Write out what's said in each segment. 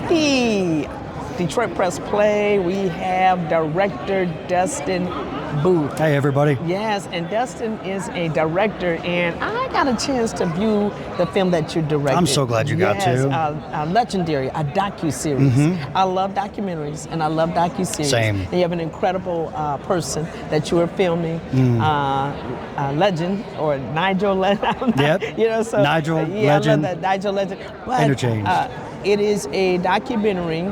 Hey, Detroit Press Play, we have director Dustin Booth. Hey, everybody. Yes, and Dustin is a director, and I got a chance to view the film that you directed. I'm so glad you got to. Legendary, a docuseries. I love documentaries, and I love docuseries. Same. And you have an incredible person that you were filming, Legend, or Nigel Legend. Yep. You know, so Nigel yeah, Legend. I love that, Nigel Legend. But, Interchange. It is a documentary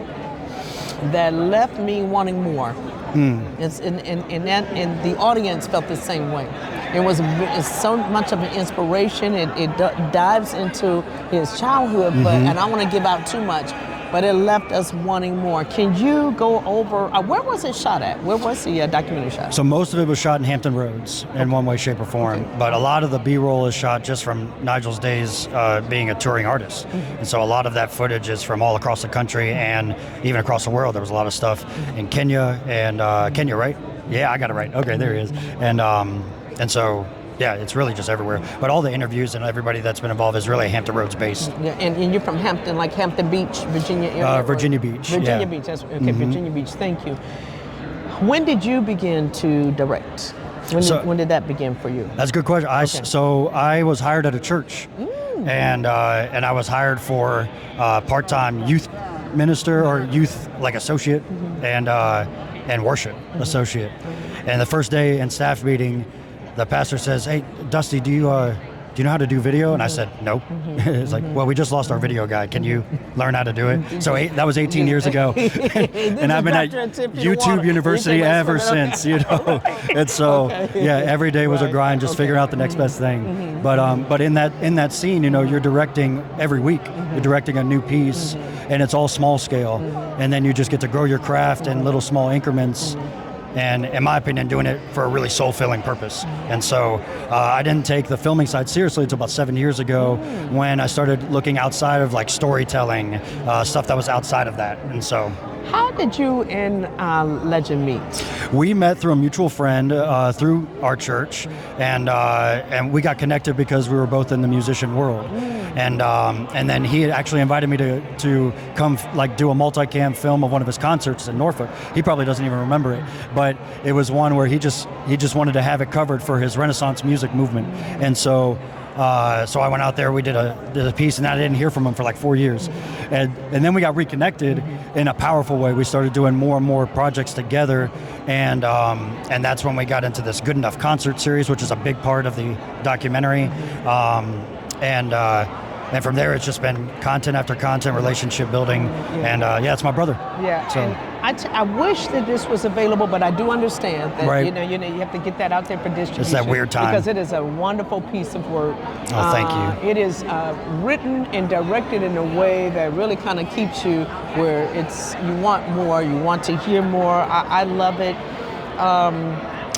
that left me wanting more. It's and the audience felt the same way. It's so much of an inspiration. It dives into his childhood, but and I don't want to give out too much, but it left us wanting more. Can you go over, where was it shot at? Where was the documentary shot? So most of it was shot in Hampton Roads in one way, shape, or form, but a lot of the B-roll is shot just from Nigel's days being a touring artist. And so a lot of that footage is from all across the country and even across the world. There was a lot of stuff in Kenya, and Kenya, right? Yeah, I got it right. Okay, there he is. And so, yeah, it's really just everywhere. But all the interviews and everybody that's been involved is really Hampton Roads based. Yeah, and you're from Hampton, like Hampton Beach, Virginia area? Virginia Beach. Virginia Beach, that's okay, Virginia Beach, thank you. When did you begin to direct? When did that begin for you? That's a good question. So I was hired at a church, and I was hired for part-time youth minister or youth like associate and worship associate. And the first day in staff meeting, the pastor says, "Hey, Dusty, do you know how to do video?" And I said, "No." It's like, "Well, we just lost our video guy. Can you learn how to do it?" So that was 18 years ago, and I've been at YouTube University ever since. You know, and so yeah, every day was a grind, just figuring out the next best thing. But in that scene, you know, you're directing every week. You're directing a new piece, and it's all small scale, and then you just get to grow your craft in little small increments. And in my opinion, doing it for a really soul-filling purpose. And so I didn't take the filming side seriously until about 7 years ago when I started looking outside of like storytelling, stuff that was outside of that. And so. How did you and Legend meet? We met through a mutual friend through our church, and we got connected because we were both in the musician world. And then he had actually invited me to come like do a multicam film of one of his concerts in Norfolk. He probably doesn't even remember it, but it was one where he just wanted to have it covered for his Renaissance music movement. And so I went out there, we did a piece, and I didn't hear from him for like 4 years. And then we got reconnected in a powerful way. We started doing more and more projects together, and that's when we got into this Good Enough concert series, which is a big part of the documentary. And from there, it's just been content after content, relationship building, and it's my brother. Yeah, so. And I wish that this was available, but I do understand that you know you have to get that out there for distribution. It's that weird time. Because it is a wonderful piece of work. Oh, thank you. It is written and directed in a way that really kind of keeps you where you want more, you want to hear more. I love it.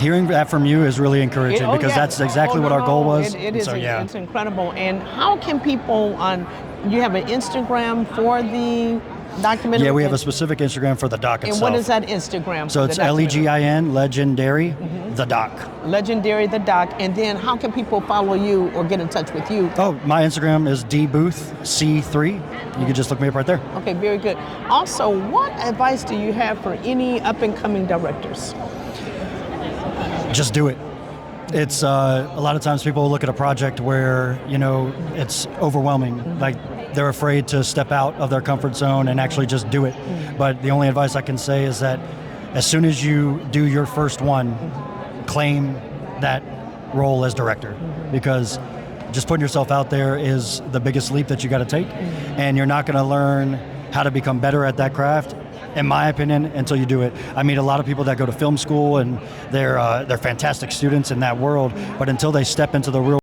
Hearing that from you is really encouraging because that's exactly what our goal was. It's incredible. And how can people you have an Instagram for the documentary? Yeah, we have a specific Instagram for the doc itself. And what is that Instagram? So it's Legin, Legendary, the doc. Legendary, the doc. And then how can people follow you or get in touch with you? Oh, my Instagram is dboothc3. You can just look me up right there. Okay, very good. Also, what advice do you have for any up-and-coming directors? Just do it. It's a lot of times people look at a project where, you know, it's overwhelming. Like they're afraid to step out of their comfort zone and actually just do it. But the only advice I can say is that as soon as you do your first one, claim that role as director, because just putting yourself out there is the biggest leap that you got to take, and you're not going to learn how to become better at that craft, in my opinion, until you do it. I meet a lot of people that go to film school and they're fantastic students in that world, but until they step into the real